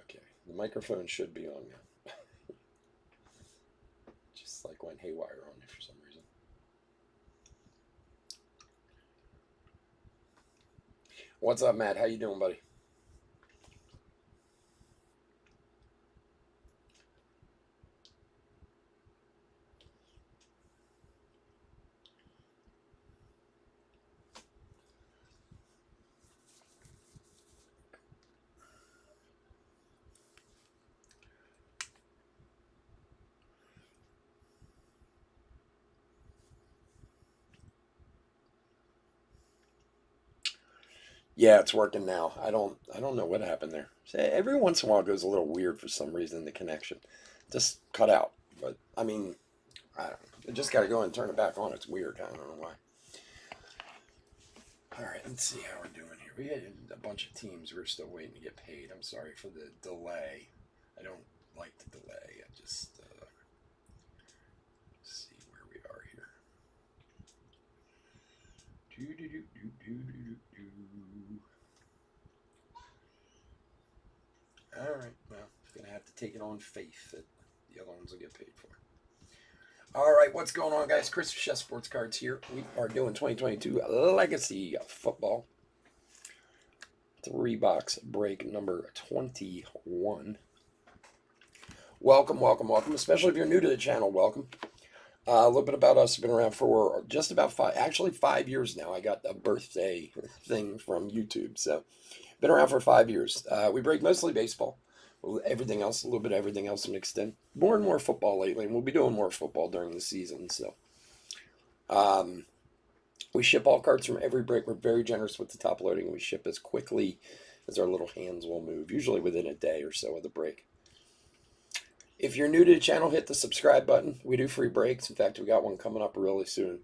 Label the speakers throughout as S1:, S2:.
S1: Okay, the microphone should be on now. Just like went haywire on it for some reason. What's up, Matt? How you doing, buddy? Yeah, it's working now. I don't know what happened there. Every once in a while it goes a little weird for some reason, the connection. Just cut out. But I mean, I don't know. I just gotta go and turn it back on. It's weird. I don't know why. All right, let's see how we're doing here. We had a bunch of teams. We're still waiting to get paid. I'm sorry for the delay. I don't like the delay. I just see where we are here. Do do do do do do do. All right, well, gonna have to take it on faith that the other ones will get paid for. All right, what's going on, guys? Chris Chef Sports Cards here. We are doing 2022 Legacy Football. 3-box break number 21. Welcome, welcome, welcome. Especially if you're new to the channel, welcome. A little bit about us. I've been around for just about 5 years now. I got a birthday thing from YouTube, so been around for 5 years. We break mostly baseball. Everything else, a little bit of everything else mixed in. More and more football lately, and we'll be doing more football during the season. So, we ship all cards from every break. We're very generous with the top loading. We ship as quickly as our little hands will move, usually within a day or so of the break. If you're new to the channel, hit the subscribe button. We do free breaks. In fact, we got one coming up really soon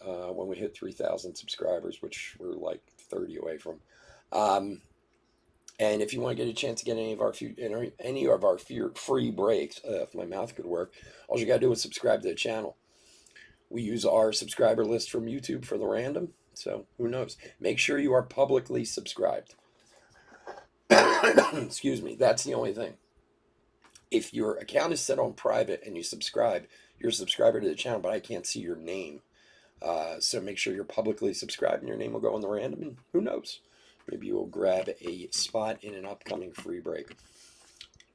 S1: when we hit 3,000 subscribers, which we're like 30 away from. And if you want to get a chance to get any of our free breaks, if my mouth could work, all you got to do is subscribe to the channel. We use our subscriber list from YouTube for the random, so who knows? Make sure you are publicly subscribed. Excuse me, that's the only thing. If your account is set on private and you subscribe, you're a subscriber to the channel, but I can't see your name. So make sure you're publicly subscribed and your name will go in the random, and who knows? Maybe you will grab a spot in an upcoming free break.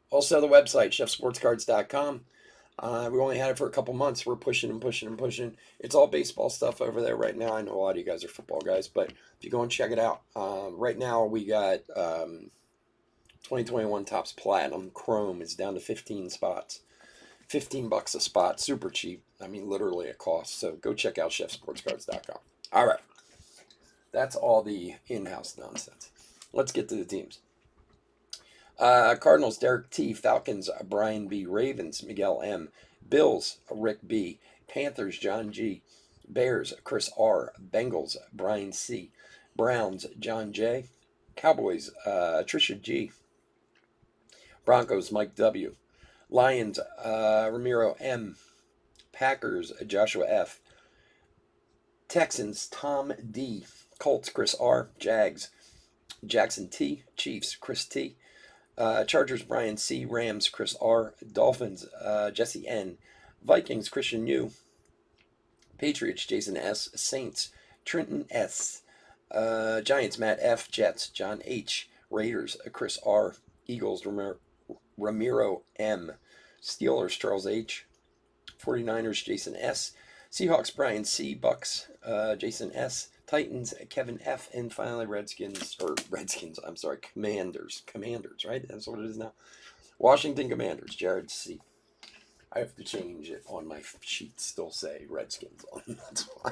S1: Also, the website, chefsportscards.com. We only had it for a couple months. We're pushing and pushing and pushing. It's all baseball stuff over there right now. I know a lot of you guys are football guys, but if you go and check it out, right now we got 2021 Topps Platinum Chrome is down to 15 spots. $15 a spot, super cheap. I mean, literally a cost. So go check out chefsportscards.com. All right. That's all the in-house nonsense. Let's get to the teams. Cardinals, Derek T. Falcons, Brian B. Ravens, Miguel M. Bills, Rick B. Panthers, John G. Bears, Chris R. Bengals, Brian C. Browns, John J. Cowboys, Trisha G. Broncos, Mike W. Lions, Ramiro M. Packers, Joshua F. Texans, Tom D. Colts, Chris R. Jags, Jackson T. Chiefs, Chris T. Chargers, Brian C. Rams, Chris R. Dolphins, Jesse N. Vikings, Christian U. Patriots, Jason S. Saints, Trenton S. Giants, Matt F. Jets, John H. Raiders, Chris R. Eagles, Ramiro M. Steelers, Charles H. 49ers, Jason S. Seahawks, Brian C. Bucks, Jason S. Titans, Kevin F. And finally, Commanders, right? That's what it is now. Washington Commanders, Jared C. I have to change it on my sheet, still say Redskins on. That's why.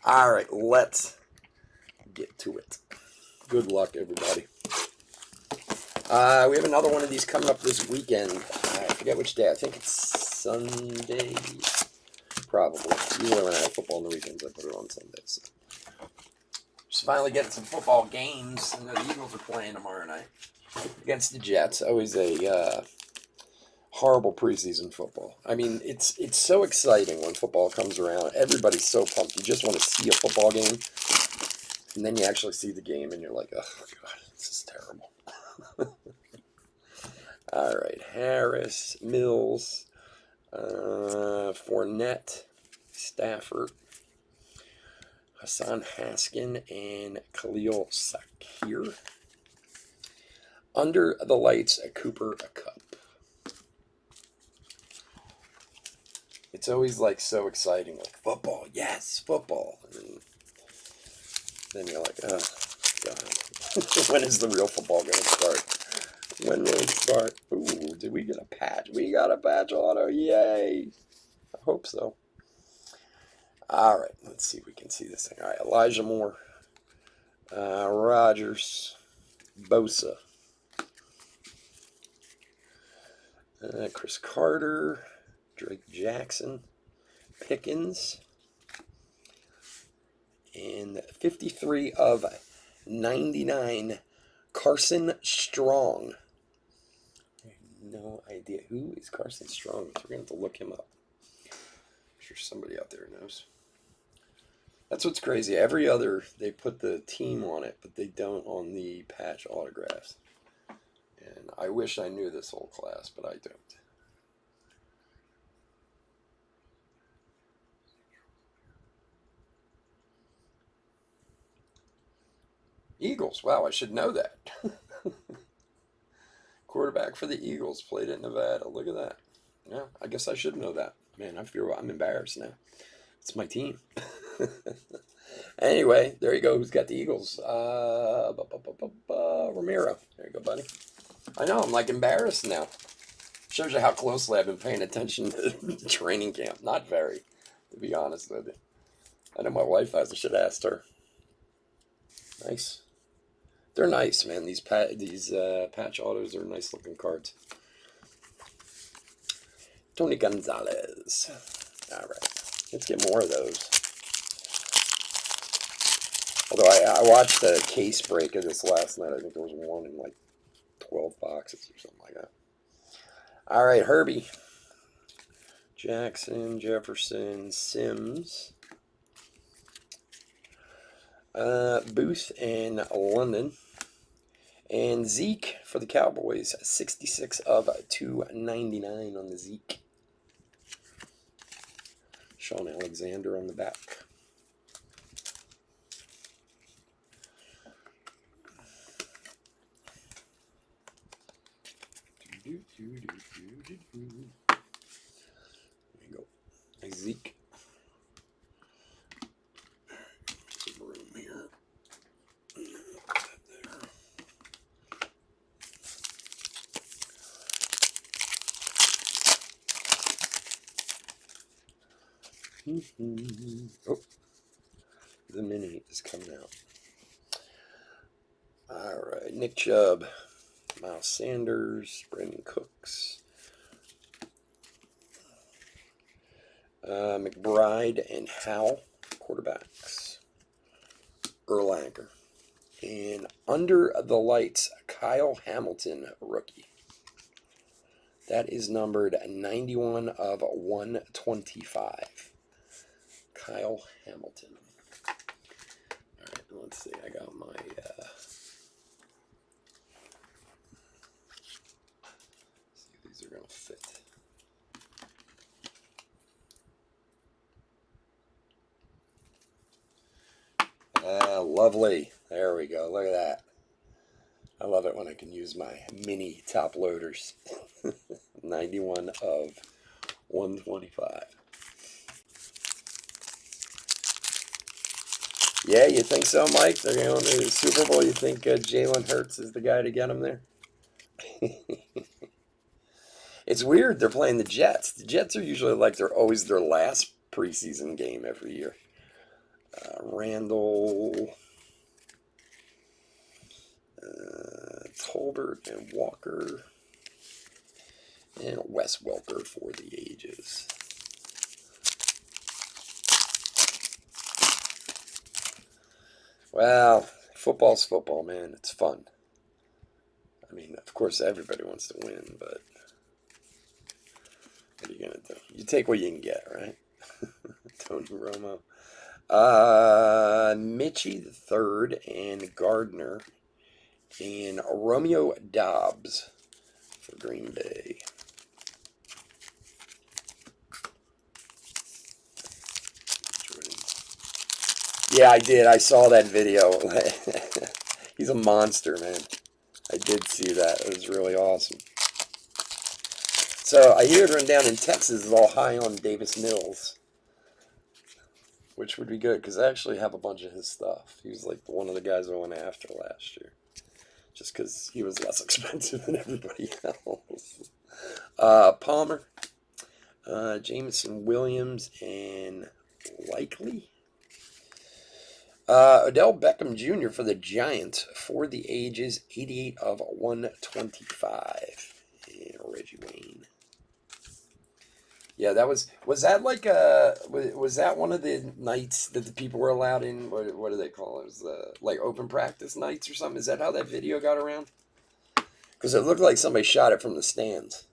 S1: All right, let's get to it. Good luck, everybody. We have another one of these coming up this weekend. I forget which day. I think it's Sunday. Probably. Usually when I have football on the weekends, I put it on Sundays. So. Just finally getting some football games. I know the Eagles are playing tomorrow night against the Jets. Always a horrible preseason football. I mean, it's so exciting when football comes around. Everybody's so pumped. You just want to see a football game. And then you actually see the game and you're like, oh, God, this is terrible. All right, Harris, Mills, Fournette, Stafford, Hassan Haskin, and Khalil Shakir. Under the lights, a Cooper Kupp. It's always like so exciting, like football, yes, football. And then you're like, oh, God. When is the real football going to start? When will it start? Ooh, did we get a patch? We got a patch auto, yay! I hope so. All right, let's see if we can see this thing. All right, Elijah Moore, Rodgers, Bosa, Chris Carter, Drake Jackson, Pickens, and 53 of 99, Carson Strong. I have no idea. Who is Carson Strong? We're going to have to look him up. I'm sure somebody out there knows. That's what's crazy. Every other, they put the team on it, but they don't on the patch autographs. And I wish I knew this whole class, but I don't. Eagles. Wow, I should know that. Quarterback for the Eagles, played at Nevada. Look at that. Yeah, I guess I should know that. Man, I feel I'm embarrassed now. It's my team. Anyway, there you go. Who's got the Eagles? Romero. There you go, buddy. I know, I'm like embarrassed now. Shows you how closely I've been paying attention to training camp. Not very, to be honest with you. I know my wife has. I should have asked her. Nice. They're nice, man. These patch autos are nice looking cards. Tony Gonzalez. All right, let's get more of those. Although I watched the case break of this last night. I think there was one in like 12 boxes or something like that. All right, Herbie, Jackson, Jefferson, Sims, Booth in London, and Zeke for the Cowboys. 66 of 299 on the Zeke. Sean Alexander on the back. There you go. Zeke. Some room here. Oh, the mini is coming out. All right, Nick Chubb, Miles Sanders, Brandon Cooks, McBride and Howell, quarterbacks, Urlacher, and under the lights, Kyle Hamilton, rookie. That is numbered 91 of 125. Kyle Hamilton. All right, let's see. I got my see if these are going to fit. Lovely. There we go. Look at that. I love it when I can use my mini top loaders. 91 of 125. Yeah, you think so, Mike? They're going to the Super Bowl. You think Jalen Hurts is the guy to get them there? It's weird. They're playing the Jets. The Jets are usually like they're always their last preseason game every year. Randall, Tolbert, and Walker, and Wes Welker for the ages. Well, football's football, man. It's fun. I mean, of course, everybody wants to win, but what are you going to do? You take what you can get, right? Tony Romo. Mitchie the third and Gardner and Romeo Dobbs for Green Bay. Jordan. Yeah, I did. I saw that video. He's a monster, man. I did see that. It was really awesome. So I hear it down in Texas is all high on Davis Mills, which would be good because I actually have a bunch of his stuff. He was like one of the guys I went after last year, just because he was less expensive than everybody else. Palmer, Jameson Williams, and Likely. Odell Beckham Jr. for the Giants for the ages, 88 of 125. And Reggie Wayne. Yeah, was that like was that one of the nights that the people were allowed in? What do they call it? It was like open practice nights or something? Is that how that video got around? Because it looked like somebody shot it from the stands.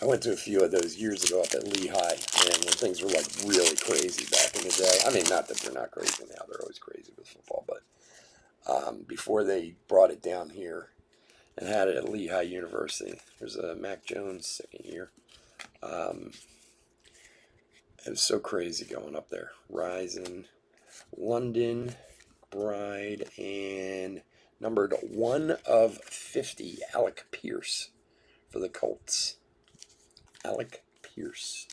S1: I went to a few of those years ago up at Lehigh, and when things were like really crazy back in the day. I mean, not that they're not crazy now; they're always crazy with football. But before they brought it down here and had it at Lehigh University, there's a Mac Jones second year. It was so crazy going up there. Rising, London, Bride, and numbered 1 of 50, Alec Pierce for the Colts. Alec Pierce.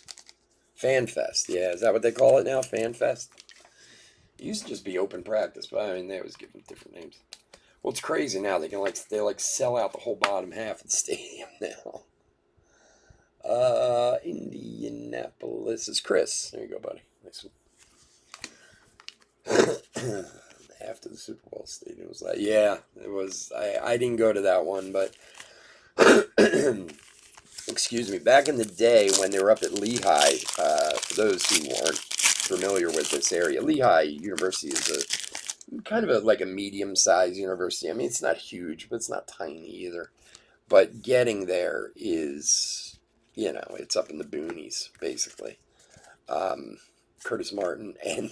S1: FanFest, yeah, is that what they call it now? FanFest? It used to just be open practice, but I mean, they always give them different names. Well, it's crazy now. They sell out the whole bottom half of the stadium now. Indianapolis is Chris. There you go, buddy. Nice one. After the Super Bowl stadium was like, yeah, it was. I didn't go to that one, but excuse me. Back in the day when they were up at Lehigh, for those who aren't familiar with this area, Lehigh University is kind of like a medium-sized university. I mean, it's not huge, but it's not tiny either. But getting there is, it's up in the boonies, basically. Curtis Martin and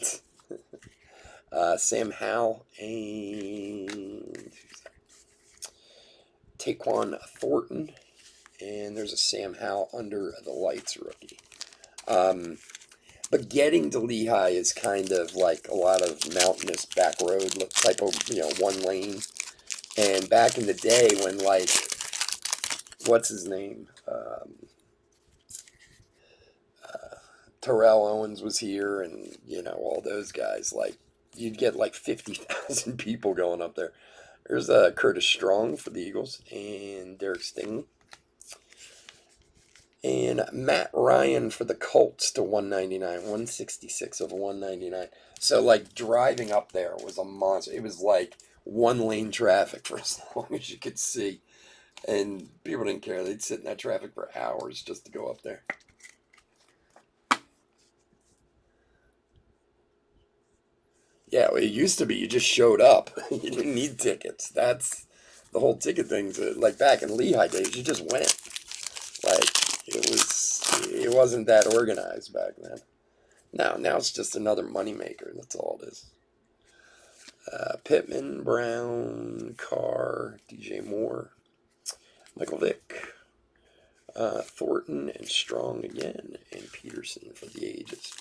S1: Sam Howell and Taquan Thornton. And there's a Sam Howell under the lights rookie. But getting to Lehigh is kind of like a lot of mountainous back road type of, one lane. And back in the day when, like, what's his name? Terrell Owens was here and, all those guys. Like, you'd get like 50,000 people going up there. There's Curtis Strong for the Eagles and Derek Stingley. And Matt Ryan for the Colts to 199, 166 of 199. So, like, driving up there was a monster. It was like one-lane traffic for as long as you could see. And people didn't care. They'd sit in that traffic for hours just to go up there. Yeah, well, it used to be you just showed up. You didn't need tickets. That's the whole ticket thing. Like, back in Lehigh days, you just went. Like, it wasn't that organized back then. Now it's just another moneymaker. That's all it is. Pittman, Brown, Carr, DJ Moore, Michael Vick, Thornton, and Strong again, and Peterson for the ages.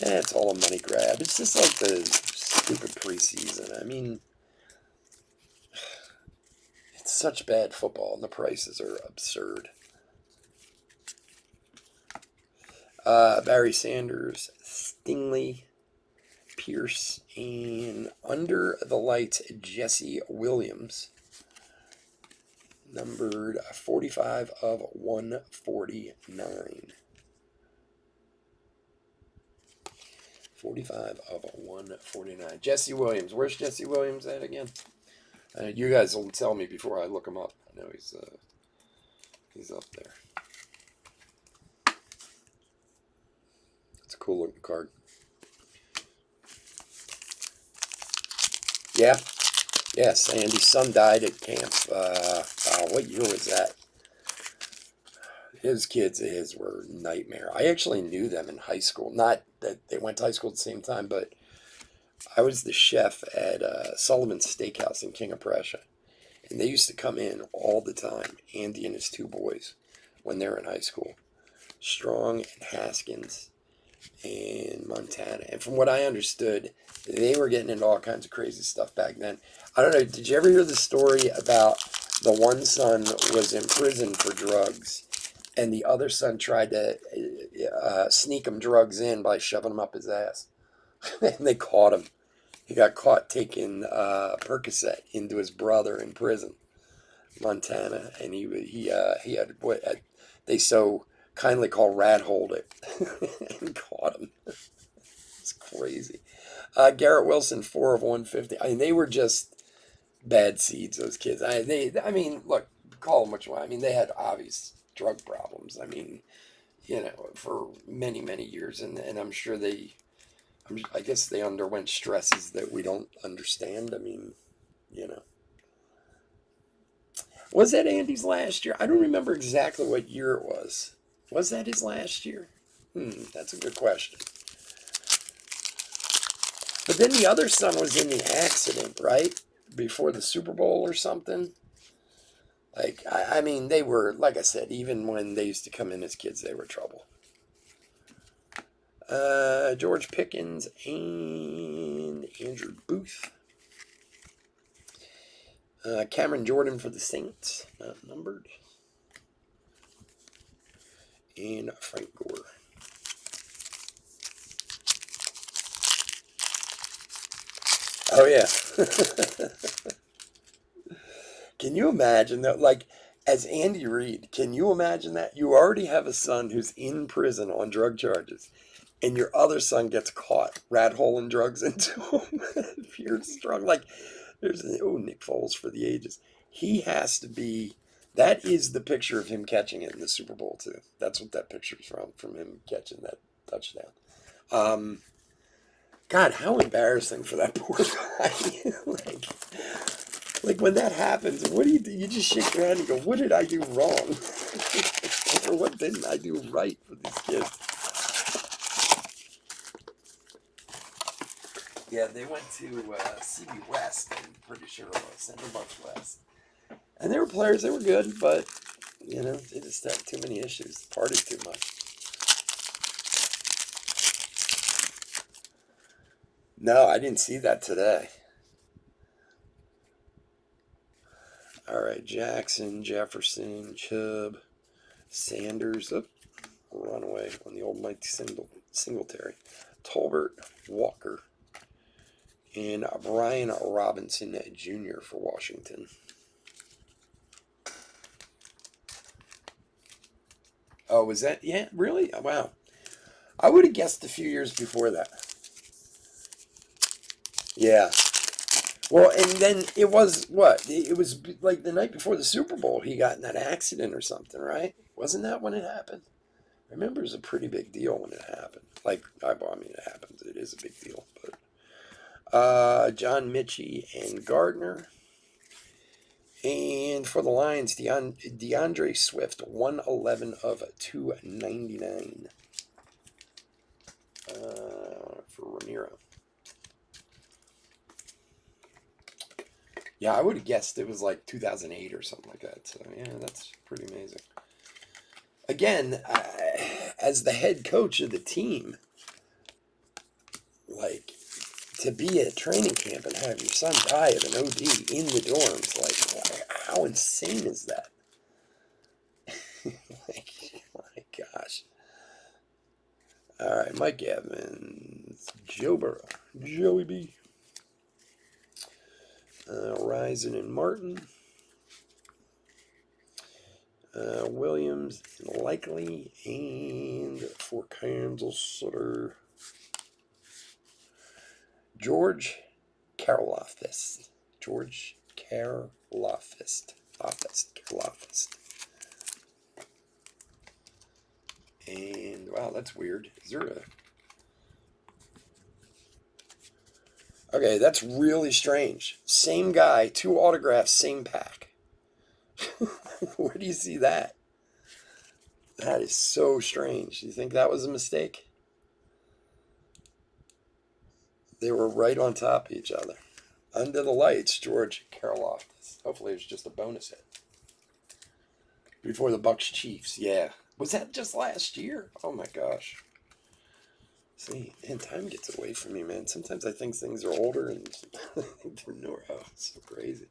S1: It's all a money grab. It's just like the stupid preseason. I mean, it's such bad football, and the prices are absurd. Barry Sanders, Stingley, Pierce, and under the lights, Jesse Williams, numbered 45 of 149. 45 of 149. Jesse Williams. Where's Jesse Williams at again? You guys will tell me before I look him up. I know he's up there. It's a cool looking card. Yeah. Yes, Andy's son died at camp. What year was that? His kids of his were a nightmare. I actually knew them in high school. Not that they went to high school at the same time, but I was the chef at Sullivan's Steakhouse in King of Prussia. And they used to come in all the time, Andy and his two boys, when they were in high school. Strong and Haskins and Montana. And from what I understood, they were getting into all kinds of crazy stuff back then. I don't know, did you ever hear the story about the one son was in prison for drugs, and the other son tried to sneak him drugs in by shoving them up his ass? And they caught him. He got caught taking Percocet into his brother in prison, Montana, and he had what they so kindly call rat holed it, and caught him. It's crazy. Garrett Wilson, 4 of 150. I mean, they were just bad seeds, those kids. I mean, look, call them what you want. I mean, they had obvious drug problems. I mean, for many, many years, and I'm sure I guess they underwent stresses that we don't understand. I mean, you know. Was that Andy's last year? I don't remember exactly what year it was. Was that his last year? That's a good question. But then the other son was in the accident, right? Before the Super Bowl or something. Like, I mean, they were, like I said, even when they used to come in as kids, they were trouble. George Pickens and Andrew Booth. Cameron Jordan for the Saints, not numbered. And Frank Gore. Oh, yeah. Can you imagine that? Like, as Andy Reid, can you imagine that? You already have a son who's in prison on drug charges, and your other son gets caught rat holing drugs into him. If you're strong, like, Nick Foles for the ages. He has to be. That is the picture of him catching it in the Super Bowl too. That's what that picture is from him catching that touchdown. God, how embarrassing for that poor guy. like when that happens, what do? You just shake your head and go, "What did I do wrong?" Or what didn't I do right for these kids? Yeah, they went to CB West, I'm pretty sure it was, Central Bucks West. And they were players, they were good, but, they just had too many issues, partied too much. No, I didn't see that today. All right, Jackson, Jefferson, Chubb, Sanders, runaway on the old Mike Singletary, Tolbert, Walker, and Brian Robinson Jr. for Washington. Oh, was that? Yeah, really? Wow. I would have guessed a few years before that. Yeah. Well, and then it was what? It was like the night before the Super Bowl, he got in that accident or something, right? Wasn't that when it happened? I remember it was a pretty big deal when it happened. Like, I mean, it happens. It is a big deal. But John Mitchie and Gardner. And for the Lions, DeAndre Swift, 111 of 299 for Ramiro. Yeah, I would have guessed it was like 2008 or something like that. So, yeah, that's pretty amazing. Again, as the head coach of the team, like, to be at training camp and have your son die of an OD in the dorms, like, how insane is that? Like, my gosh. All right, Mike Evans, Joe Burrow, Joey B. Rison and Martin. Williams, Likely, and for Kansas City, George Karlaftis. George Karlaftis. Karlaftis. And, wow, that's weird. Is there a... Okay, that's really strange. Same guy, 2 autographs, same pack. Where do you see that? That is so strange. Do you think that was a mistake? They were right on top of each other. Under the lights, George Karlaftis. Hopefully it's just a bonus hit. Before the Bucks Chiefs, yeah. Was that just last year? Oh my gosh. See, and time gets away from me, man. Sometimes I think things are older and they're newer. Oh, it's so crazy.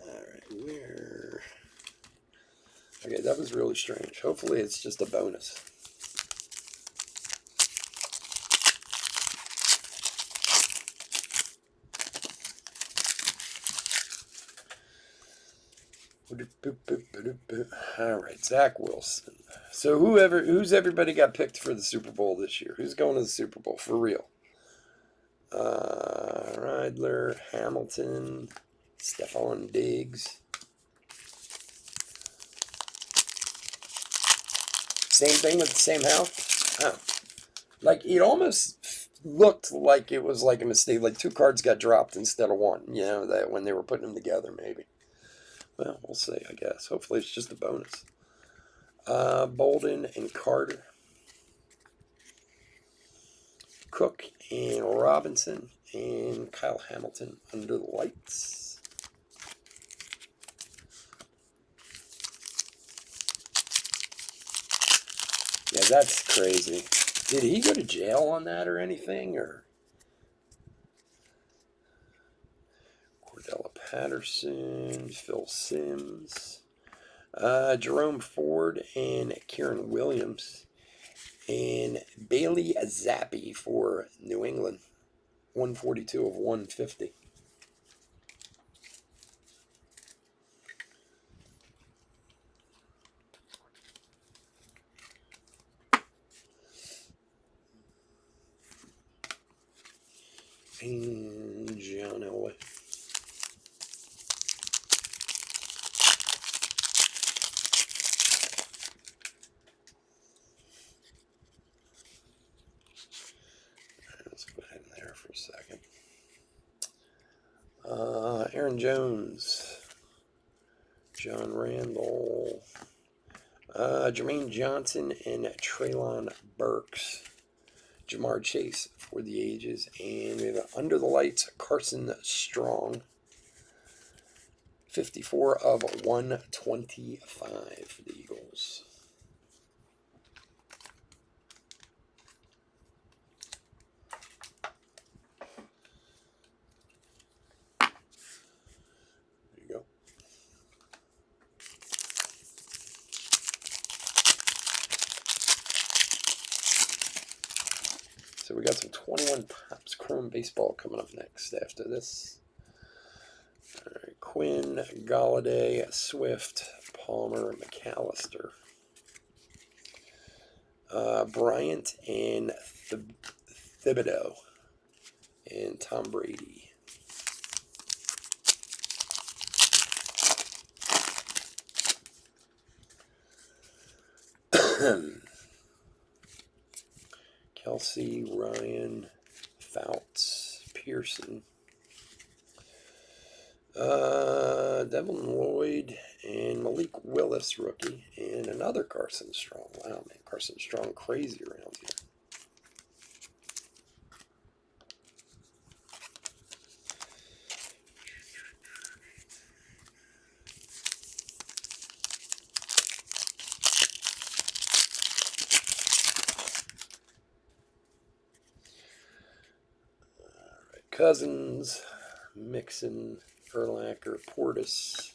S1: Alright, where? Okay, that was really strange. Hopefully it's just a bonus. All right, Zach Wilson. So who's everybody got picked for the Super Bowl this year? Who's going to the Super Bowl for real? Ridler, Hamilton, Stephon Diggs. Same thing with the same house. Oh. Like it almost looked like it was like a mistake. Like 2 cards got dropped instead of 1. You know that when they were putting them together, maybe. Well, we'll see, I guess. Hopefully it's just a bonus. Bolden and Carter. Cook and Robinson and Kyle Hamilton under the lights. Yeah, that's crazy. Did he go to jail on that or anything? Or Cordella Patterson, Phil Simms. Jerome Ford and Kieran Williams, and Bailey Zappi for New England, 142 of 150. And John Elway. Let's go ahead in there for a second. Aaron Jones, John Randall, Jermaine Johnson, and Treylon Burks. Jamar Chase for the ages. And we have under the lights, Carson Strong. 54 of 125 for the Eagles. There you go. So we got some 21 Topps Chrome Baseball coming up next after this. All right, Quinn, Galladay, Swift, Palmer, McAllister. Bryant and Thibodeau. And Tom Brady. Kelsey, Ryan, Fouts, Pearson. Devin Lloyd and Malik Willis, rookie, and another Carson Strong. Wow, man, Carson Strong crazy around here. All right, Cousins, Mixon, Urlacher, Portis.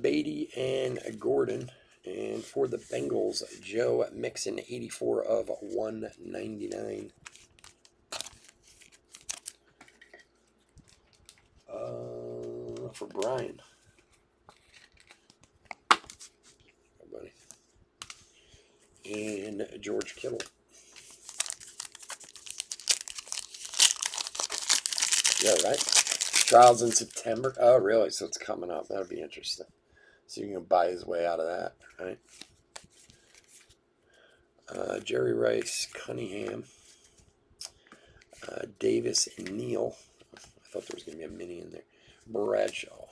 S1: Beatty and Gordon. And for the Bengals, Joe Mixon, 84 of 199. For Brian. Buddy. And George Kittle. Yeah, right? Trials in September. Oh, really? So it's coming up. That'll be interesting. So you can buy his way out of that, right? Jerry Rice, Cunningham, Davis, and Neal. I thought there was going to be a mini in there. Bradshaw.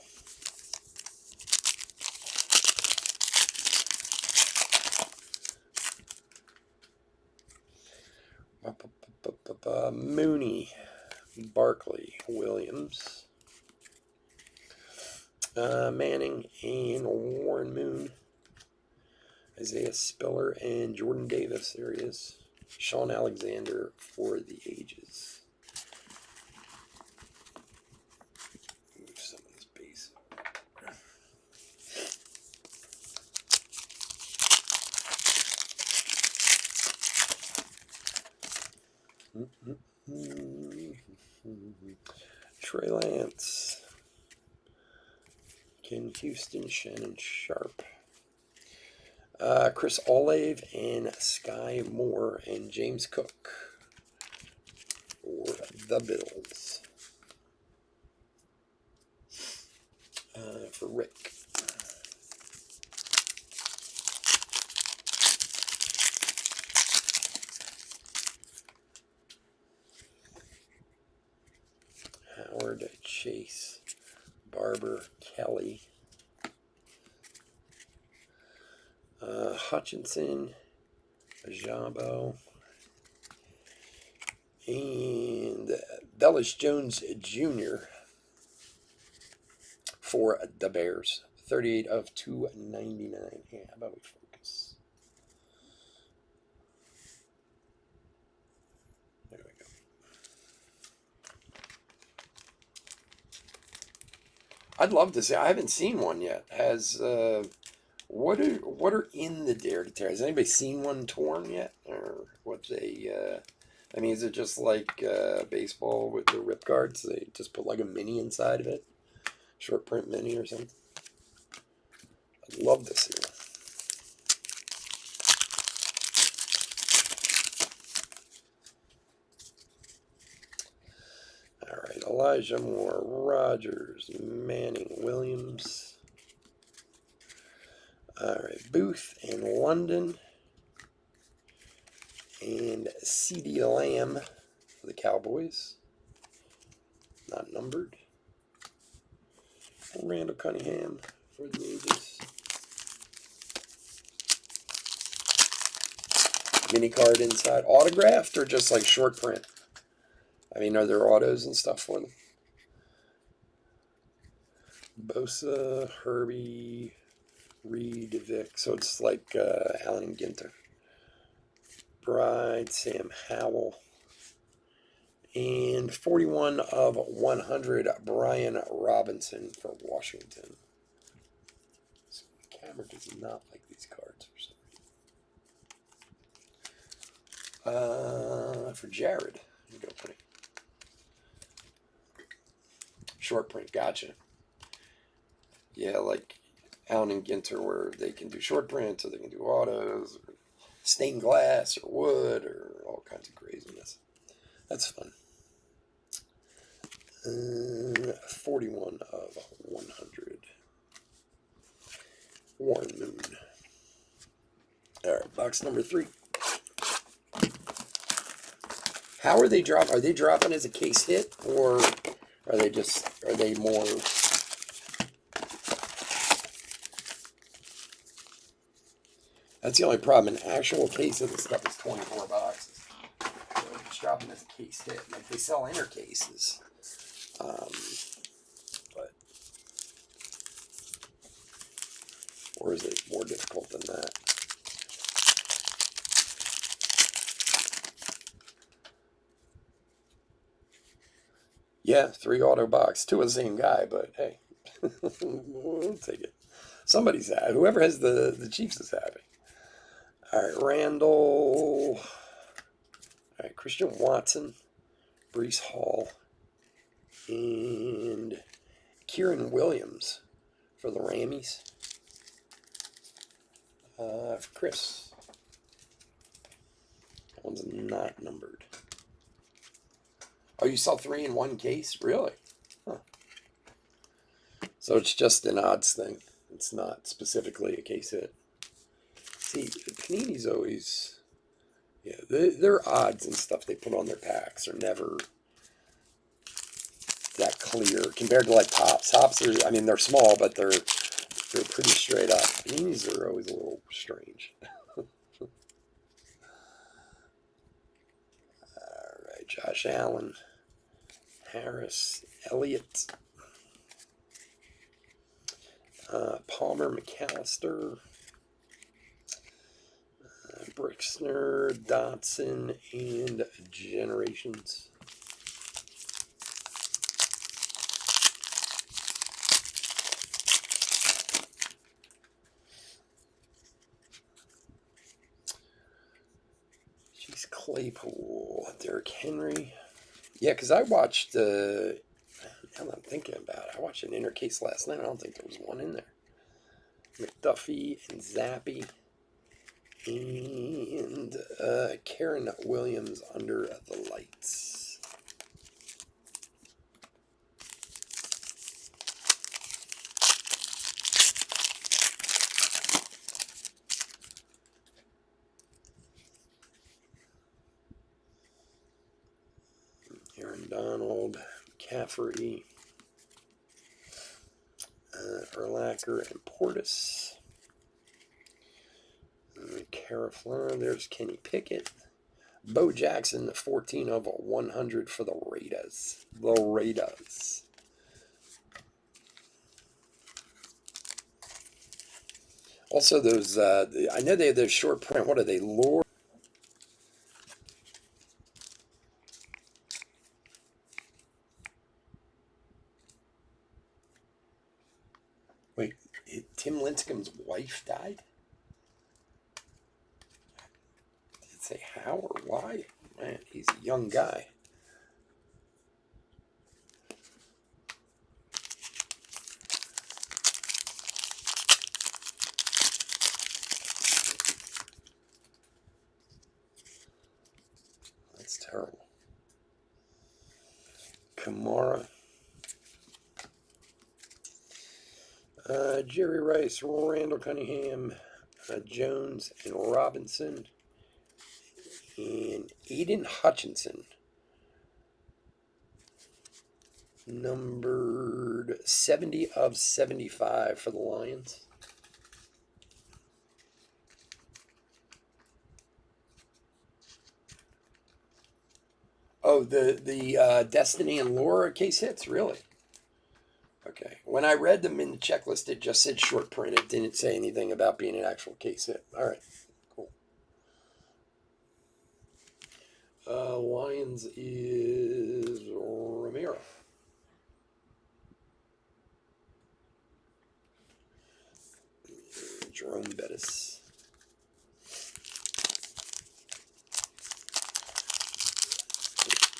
S1: Mooney, Barkley, Williams, Manning, and Warren Moon. Isaiah Spiller and Jordan Davis. There he is. Sean Alexander for the ages. Move some of this base. Trey Lance. Ken Houston, Shannon Sharp. Chris Olave and Sky Moore and James Cook for the Bills. For Rick. Howard, Chase, Barber, Kelly, Hutchinson, Ajabo, and Velus Jones Jr. for the Bears. 38 of 299. Yeah, how about we focus? There we go. I'd love to see. I haven't seen one yet. What are in the Dare to Tear? Has anybody seen one torn yet, or what they? I mean, is it just like baseball with the rip guards? They just put like a mini inside of it, short print mini or something. I'd love to see one. All right, Elijah Moore, Rogers, Manning, Williams. All right, Booth and London. And CeeDee Lamb for the Cowboys. Not numbered. And Randall Cunningham for the ages. Mini card inside. Autographed or just like short print? I mean, are there autos and stuff for them? Bosa, Herbie, Reed, Vic. So it's like Allen Ginter. Bride, Sam Howell. And 41 of 100, Brian Robinson for Washington. So the camera does not like these cards for some reason. For Jared. You go pretty. Short print, gotcha. Yeah, like Allen and Ginter, where they can do short prints, or they can do autos, or stained glass, or wood, or all kinds of craziness. That's fun. 41 of 100. Warren Moon. All right, box number 3. How are they dropping? Are they dropping as a case hit, or are they more? That's the only problem. An actual case of the stuff is 24 boxes. So it's dropping as a case hit. Like they sell inner cases. But or is it more difficult than that? Yeah, 3 auto box, 2 of the same guy, but hey, we'll take it. Somebody's happy. Whoever has the Chiefs is happy. All right, Randall. All right, Christian Watson, Breece Hall, and Kieran Williams for the Rammies. For Chris. That one's not numbered. Oh, you saw 3 in one case? Really? Huh. So it's just an odds thing. It's not specifically a case hit. See, Panini's always... Yeah, their odds and stuff they put on their packs are never that clear compared to like Topps. Topps are, I mean, they're small, but they're pretty straight up. These are always a little strange. All right, Josh Allen, Harris Elliott. Palmer McAllister. Brixner, Dotson, and Generations. Jeez, Claypool, Derrick Henry. Yeah, because I watched, now that I'm thinking about it, I watched an inner case last night. I don't think there was one in there. McDuffie and Zappy. And Karen Williams, Under the Lights. Aaron Donald, McCaffrey, Urlacher, and Portis. Carolina, there's Kenny Pickett. Bo Jackson, 14 of 100 for the Raiders. The Raiders. Also, those, I know they have those short print. What are they, Lord? Wait, Tim Lincecum's wife died? Did it say how or why? Man, he's a young guy. That's terrible. Kamara. Jerry Rice, Randall Cunningham, Jones, and Robinson. And Aiden Hutchinson. Numbered 70 of 75 for the Lions. Oh, the Destiny and Laura case hits, really? Okay. When I read them in the checklist, it just said short print. It didn't say anything about being an actual case hit. All right, cool. Lions is Romero. Jerome Bettis.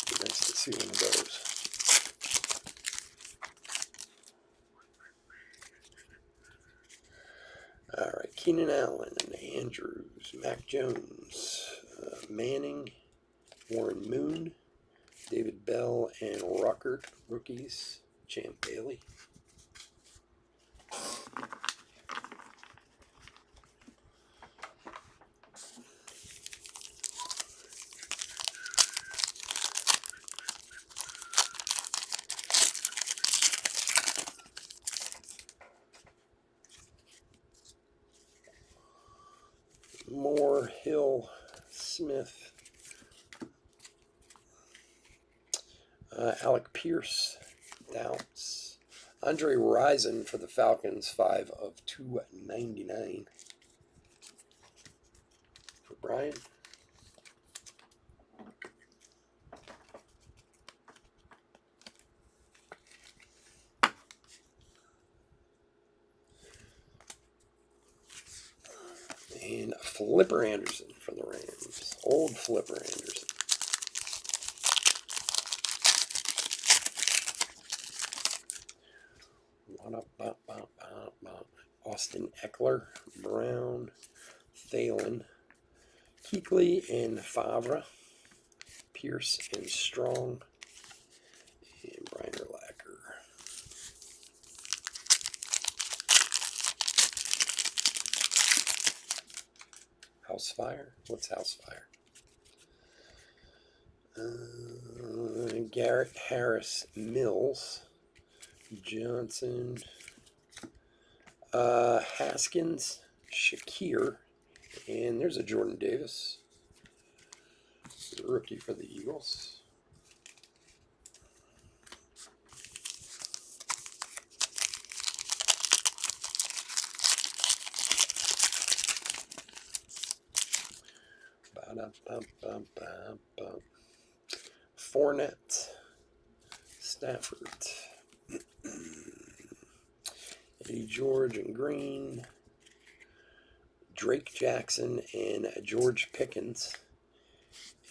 S1: Be nice to see one of those. All right, Keenan Allen and Andrews, Mac Jones, Manning, Warren Moon, David Bell, and Ruckert, rookies, Champ Bailey. Moore, Hill, Smith, Alec Pierce, Doubts, Andre Rison for the Falcons, 5 of 299 for Brian. And Flipper Anderson for the Rams. Old Flipper Anderson. Austin Eckler, Brown, Thalen, Kuechly, and Favre, Pierce and Strong, and Brian Urlacher. Housefire? What's Housefire? Garrett Harris, Mills, Johnson, Haskins, Shakir, and there's a Jordan Davis, the rookie for the Eagles. Fournette, Stafford, Eddie George and Green, Drake Jackson, and George Pickens.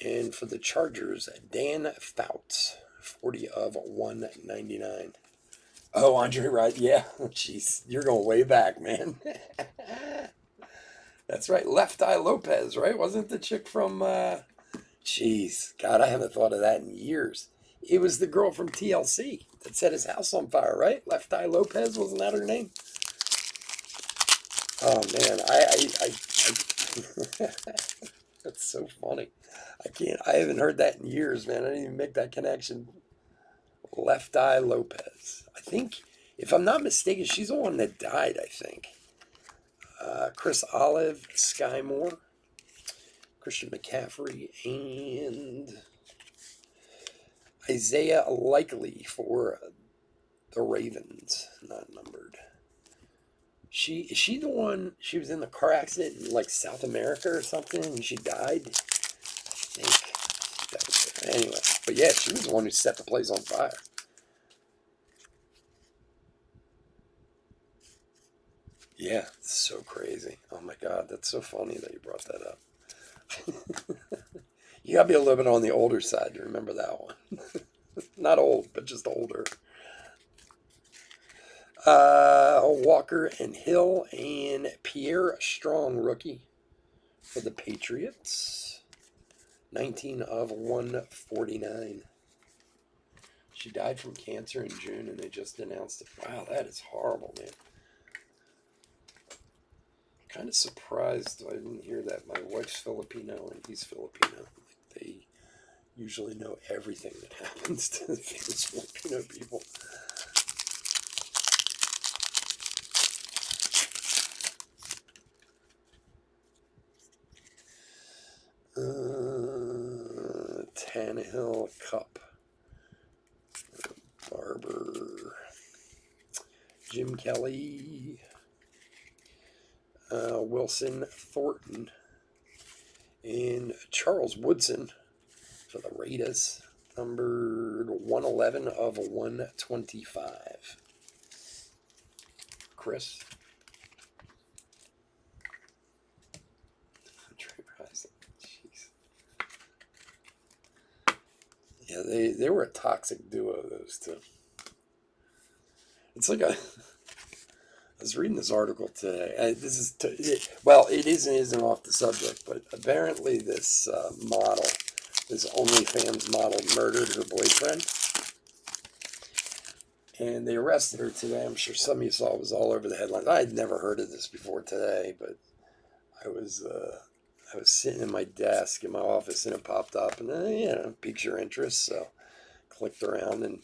S1: And for the Chargers, Dan Fouts, 40 of 199. Oh, Andre Wright, yeah. Jeez, you're going way back, man. That's right, Left Eye Lopez, right? Wasn't the chick from, jeez, God, I haven't thought of that in years. It was the girl from TLC that set his house on fire, right? Left Eye Lopez, wasn't that her name? Oh, man, that's so funny. I haven't heard that in years, man. I didn't even make that connection. Left Eye Lopez. I think, if I'm not mistaken, she's the one that died, I think. Chris Olive, Sky Moore, Christian McCaffrey, and Isaiah Likely for the Ravens, not numbered. Is she the one, she was in the car accident in like South America or something and she died? I think that was her. Anyway, but yeah, she was the one who set the place on fire. Yeah, it's so crazy. Oh my God, that's so funny that you brought that up. You gotta be a little bit on the older side to remember that one. Not old, but just older. Walker and Hill and Pierre Strong, rookie for the Patriots. 19 of 149. She died from cancer in June and they just announced it. Wow, that is horrible, man. Kind of surprised I didn't hear that. My wife's Filipino and he's Filipino. Like, they usually know everything that happens to the famous Filipino people. Tannehill, Cup, Barber, Jim Kelly, Wilson, Thornton, and Charles Woodson for the Raiders, numbered 111 of 125. Chris. Jeez. Yeah, they were a toxic duo, those two. It's like I was reading this article today. It isn't off the subject, but apparently this model, this OnlyFans model, murdered her boyfriend, and they arrested her today. I'm sure some of you saw it was all over the headlines. I had never heard of this before today, but I was sitting in my desk in my office and it popped up, and piques your interest, so clicked around and.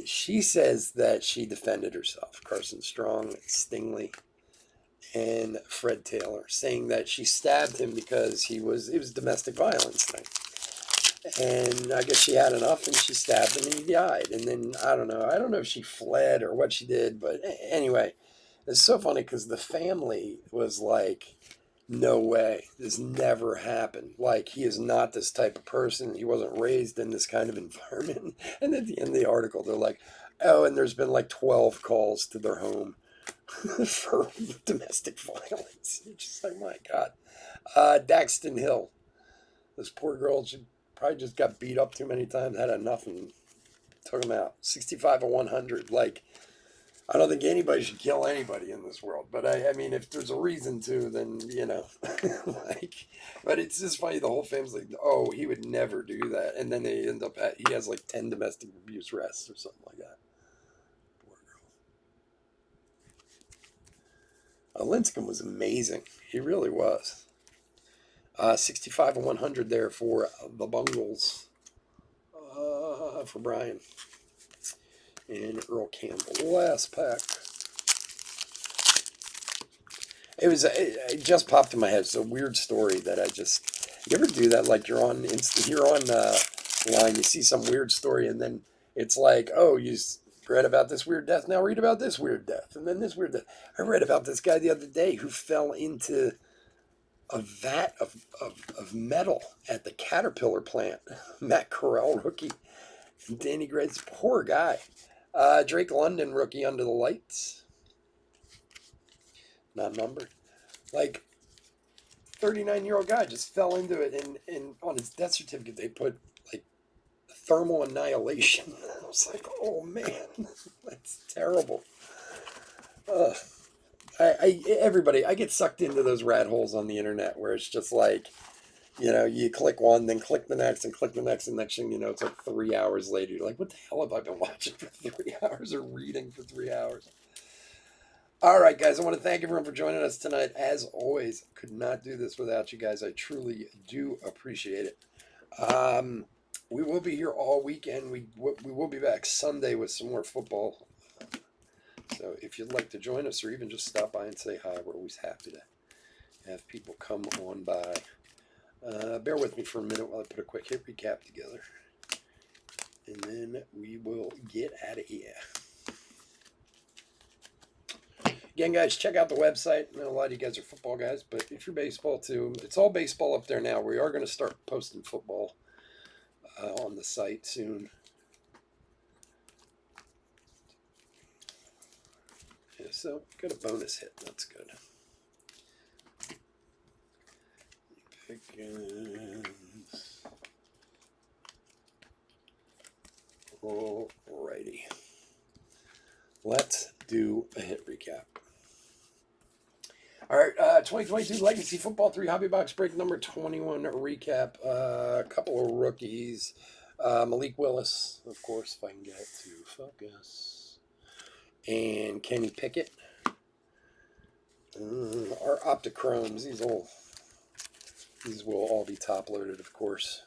S1: She says that she defended herself, Carson Strong, Stingley, and Fred Taylor, saying that she stabbed him because it was domestic violence thing. And I guess she had enough and she stabbed him and he died. And then, I don't know if she fled or what she did, but anyway, it's so funny because the family was like, no way, this never happened. Like, he is not this type of person. He wasn't raised in this kind of environment. And at the end of the article, they're like, oh, and there's been like 12 calls to their home for domestic violence. You're just like, my God. Daxton Hill. This poor girl, she probably just got beat up too many times, had enough, and took him out. 65 of 100. Like, I don't think anybody should kill anybody in this world, but I mean, if there's a reason to, then, but it's just funny, the whole family's like, oh, he would never do that, and then they end up, he has like 10 domestic abuse arrests or something like that. Poor girl. Lincecum was amazing. He really was. 65 of 100 there for the Bungles, for Brian. And Earl Campbell, last pack. It just popped in my head. It's a weird story that you ever do that? Like you're on line, you see some weird story, and then it's like, oh, you read about this weird death, now read about this weird death, and then this weird death. I read about this guy the other day who fell into a vat of metal at the Caterpillar plant. Matt Corral, rookie. And Danny Greg's poor guy. Drake London, rookie, under the lights. Not numbered. Like, 39-year-old guy just fell into it, and on his death certificate they put like thermal annihilation. I was like, oh man, that's terrible. Everybody, I get sucked into those rat holes on the internet where it's just like, you click one, then click the next, and click the next, and next thing you know, it's like 3 hours later. You're like, what the hell have I been watching for 3 hours or reading for 3 hours? All right, guys, I want to thank everyone for joining us tonight. As always, could not do this without you guys. I truly do appreciate it. We will be here all weekend. We will be back Sunday with some more football. So if you'd like to join us or even just stop by and say hi, we're always happy to have people come on by. Bear with me for a minute while I put a quick hit recap together. And then we will get out of here. Again, guys, check out the website. I know a lot of you guys are football guys, but if you're baseball too, it's all baseball up there now. We are going to start posting football on the site soon. Yeah, so got a bonus hit. That's good. Pickens. Alrighty. Let's do a hit recap. All right, 2022 Legacy Football 3 Hobby Box Break number 21 recap. A couple of rookies. Malik Willis, of course, if I can get to focus. And Kenny Pickett. Our Optichromes, these will all be top loaded, of course.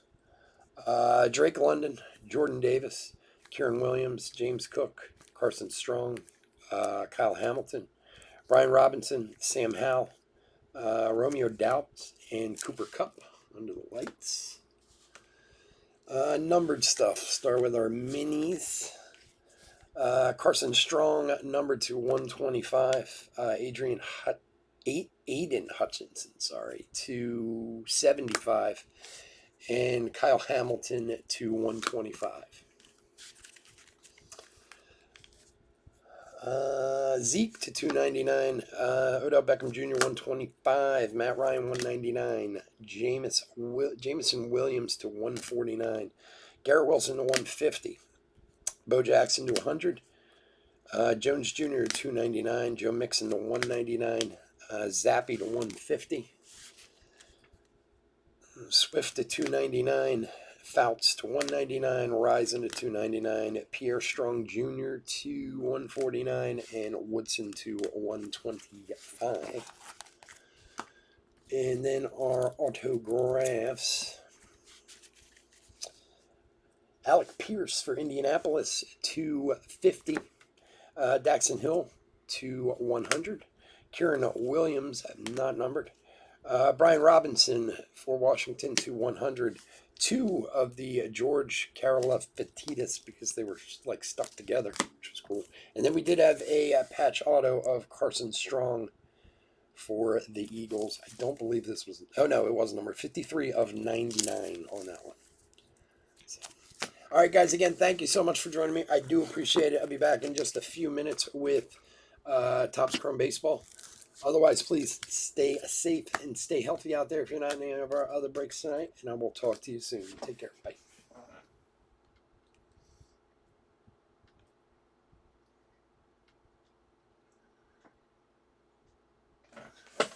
S1: Drake London, Jordan Davis, Kieran Williams, James Cook, Carson Strong, Kyle Hamilton, Brian Robinson, Sam Howell, Romeo Doubts, and Cooper Kupp under the lights. Numbered stuff. Start with our minis. Carson Strong, numbered to 125. Aiden Hutchinson, to 75. And Kyle Hamilton to 125. Zeke to 299, Odell Beckham Jr. 125, Matt Ryan 199, Jameson Williams to 149, Garrett Wilson to 150, Bo Jackson to 100, Jones Jr. to 299, Joe Mixon to 199, Zappy to 150, Swift to 299, Fouts to 199, Ryzen to 299, Pierre Strong Jr. to 149, and Woodson to 125. And then our autographs. Alec Pierce for Indianapolis, 250. Daxon Hill to 100. Kieran Williams, not numbered. Brian Robinson for Washington to 100. 2 of the George Karlaftis because they were like stuck together, which was cool. And then we did have a patch auto of Carson Strong for the Eagles. I don't believe this was, oh no, it was number 53 of 99 on that one. So, all right, guys, again, thank you so much for joining me. I do appreciate it. I'll be back in just a few minutes with Topps Chrome Baseball. Otherwise, please stay safe and stay healthy out there if you're not in any of our other breaks tonight. And I will talk to you soon. Take care. Bye.